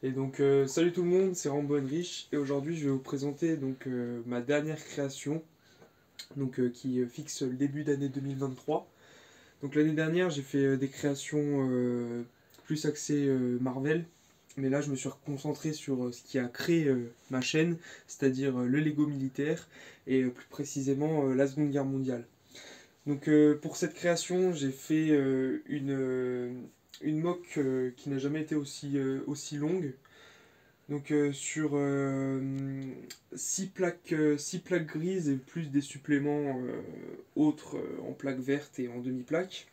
Et donc, salut tout le monde, c'est Rambo Henrich et aujourd'hui je vais vous présenter ma dernière création qui fixe le début d'année 2023. Donc l'année dernière j'ai fait des créations plus axées Marvel, mais là je me suis concentré sur ce qui a créé ma chaîne, c'est-à-dire le Lego militaire et plus précisément la Seconde Guerre mondiale. Donc pour cette création j'ai fait une mock qui n'a jamais été aussi longue. Donc sur 6 plaques grises et plus des suppléments autres en plaques vertes et en demi-plaques.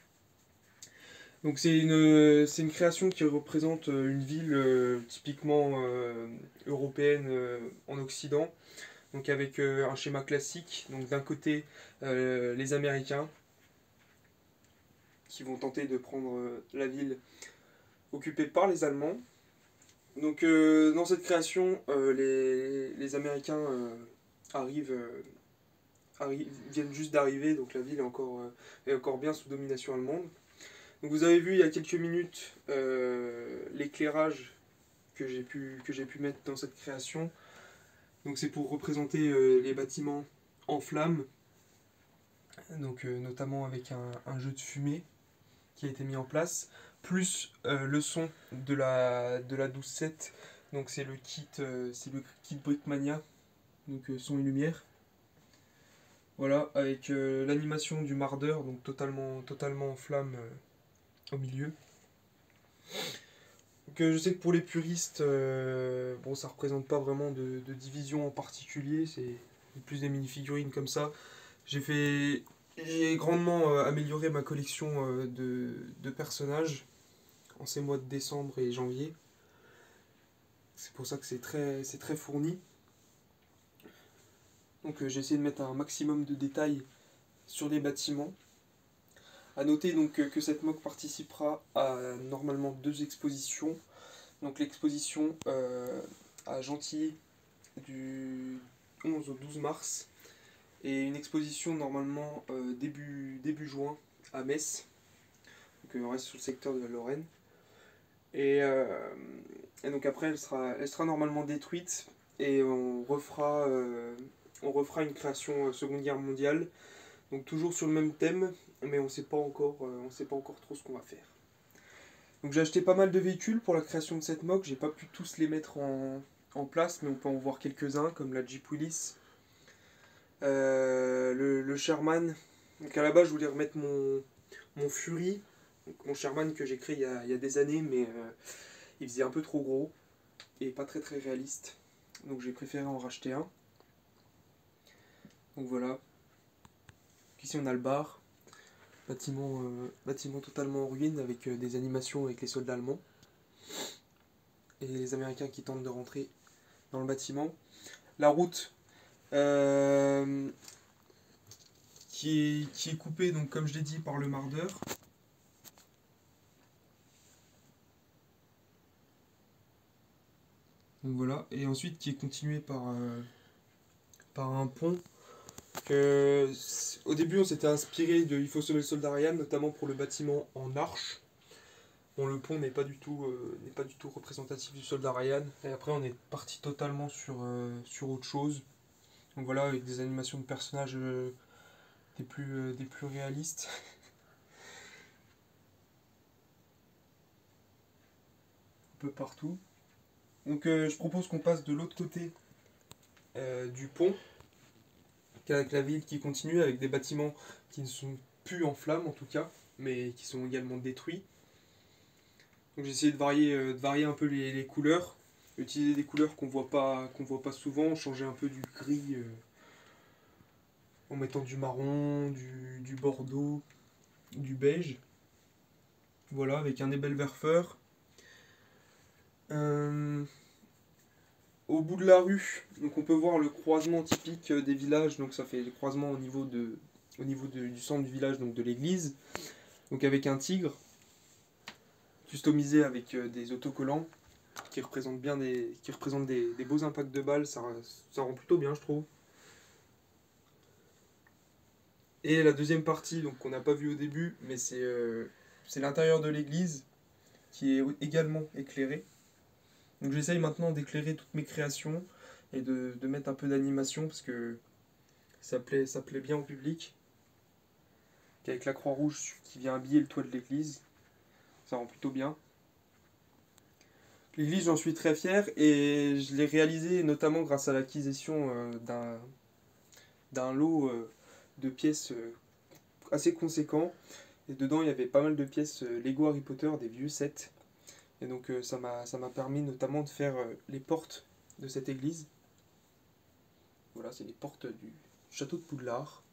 Donc c'est une création qui représente une ville typiquement européenne en Occident. Donc avec un schéma classique. Donc d'un côté les Américains qui vont tenter de prendre la ville occupée par les Allemands. Donc dans cette création, les Américains arrivent, viennent juste d'arriver, donc la ville est encore bien sous domination allemande. Donc vous avez vu il y a quelques minutes l'éclairage que j'ai pu mettre dans cette création. Donc c'est pour représenter les bâtiments en flammes, donc notamment avec un jeu de fumée qui a été mis en place, plus le son de la 12.7. Donc c'est le kit Brickmania, donc son et lumière. Voilà, avec l'animation du mardeur, donc totalement en flamme au milieu. Donc, je sais que pour les puristes, bon, ça représente pas vraiment de division en particulier, c'est plus des mini-figurines comme ça. J'ai grandement amélioré ma collection de personnages en ces mois de décembre et janvier. C'est pour ça que c'est très fourni. Donc j'ai essayé de mettre un maximum de détails sur les bâtiments. A noter donc que cette mock participera à normalement 2 expositions. Donc l'exposition à Gentilly du 11 au 12 mars et une exposition normalement début juin à Metz. Donc on reste sur le secteur de la Lorraine. Et, euh, et donc après elle sera normalement détruite et on refera une création Seconde Guerre mondiale. Donc toujours sur le même thème, mais on sait pas encore trop ce qu'on va faire. Donc j'ai acheté pas mal de véhicules pour la création de cette mock. J'ai pas pu tous les mettre en place, mais on peut en voir quelques-uns comme la Jeep Willys, le Sherman. Donc à la base je voulais remettre mon Fury, donc mon Sherman que j'ai créé il y a des années, mais il faisait un peu trop gros et pas très réaliste. Donc j'ai préféré en racheter un. Donc voilà. Ici on a le bar. Bâtiment totalement en ruine avec des animations avec les soldats allemands et les Américains qui tentent de rentrer dans le bâtiment. La route qui est coupée, donc, comme je l'ai dit, par le mardeur. Donc voilà, et ensuite qui est continuée par un pont. Au début on s'était inspiré de Il faut sauver le soldat Ryan, notamment pour le bâtiment en arche. Bon, le pont n'est pas du tout représentatif du soldat Ryan. Et après, on est parti totalement sur autre chose. Donc voilà, avec des animations de personnages des plus réalistes. Un peu partout. Donc je propose qu'on passe de l'autre côté du pont, avec la ville qui continue, avec des bâtiments qui ne sont plus en flammes en tout cas, mais qui sont également détruits. Donc j'ai essayé de varier un peu les couleurs, utiliser des couleurs qu'on voit pas souvent, changer un peu du gris en mettant du marron, du bordeaux, du beige. Voilà, avec un Nebelwerfer. Au bout de la rue, donc on peut voir le croisement typique des villages, donc ça fait le croisement du centre du village, donc de l'église, donc avec un tigre, customisé avec des autocollants qui représentent des beaux impacts de balles, ça rend plutôt bien je trouve. Et la deuxième partie, donc qu'on n'a pas vu au début, mais c'est l'intérieur de l'église qui est également éclairé. Donc j'essaye maintenant d'éclairer toutes mes créations et de mettre un peu d'animation parce que ça plaît bien au public. Avec la Croix-Rouge qui vient habiller le toit de l'église, ça rend plutôt bien. L'église, j'en suis très fier et je l'ai réalisée notamment grâce à l'acquisition d'un lot de pièces assez conséquent. Et dedans, il y avait pas mal de pièces Lego Harry Potter, des vieux sets. Et donc ça m'a permis notamment de faire les portes de cette église. Voilà, c'est les portes du château de Poudlard.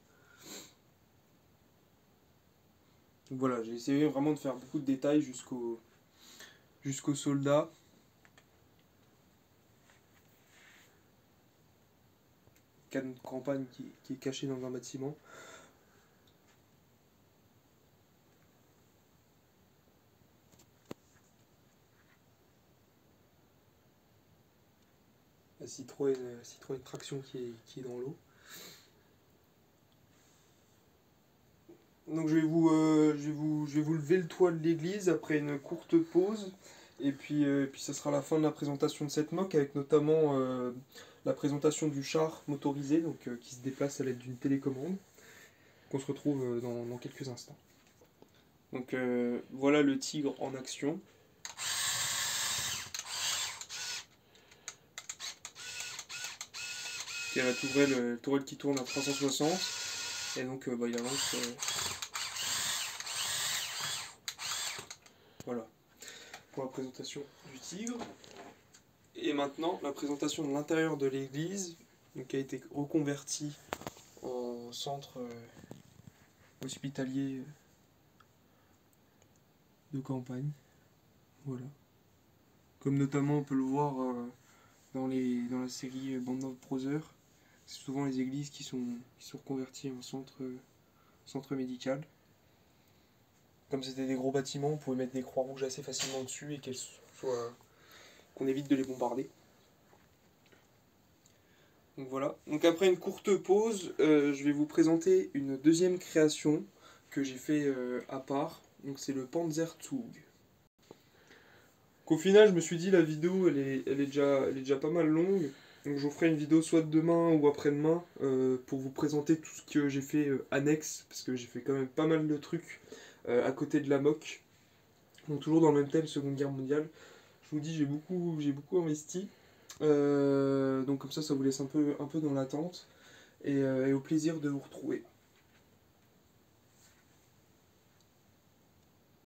Donc voilà, j'ai essayé vraiment de faire beaucoup de détails jusqu'aux soldats. Canon de campagne qui est caché dans un bâtiment. La Citroën Traction qui est dans l'eau. Donc je vais vous lever le toit de l'église après une courte pause. Et puis ça sera la fin de la présentation de cette moque avec notamment la présentation du char motorisé donc, qui se déplace à l'aide d'une télécommande. Qu'on se retrouve dans quelques instants. Donc voilà le tigre en action. Il y a la tourelle qui tourne à 360. Et donc il avance. Voilà. Pour la présentation du tigre. Et maintenant la présentation de l'intérieur de l'église. Qui a été reconverti en centre hospitalier de campagne. Voilà. Comme notamment on peut le voir dans la série Band of Brothers. C'est souvent les églises qui sont reconverties en centre médical. Comme c'était des gros bâtiments, on pouvait mettre des croix rouges assez facilement dessus et qu'on évite de les bombarder. Donc voilà. Donc après une courte pause, je vais vous présenter une deuxième création que j'ai fait à part. Donc c'est le Panzerzug. Qu'au final, je me suis dit la vidéo elle est déjà pas mal longue. Donc je vous ferai une vidéo soit demain ou après-demain pour vous présenter tout ce que j'ai fait annexe, parce que j'ai fait quand même pas mal de trucs à côté de la moque. Donc toujours dans le même thème, Seconde Guerre mondiale. Je vous dis, j'ai beaucoup investi. Donc comme ça vous laisse un peu dans l'attente. Et au plaisir de vous retrouver.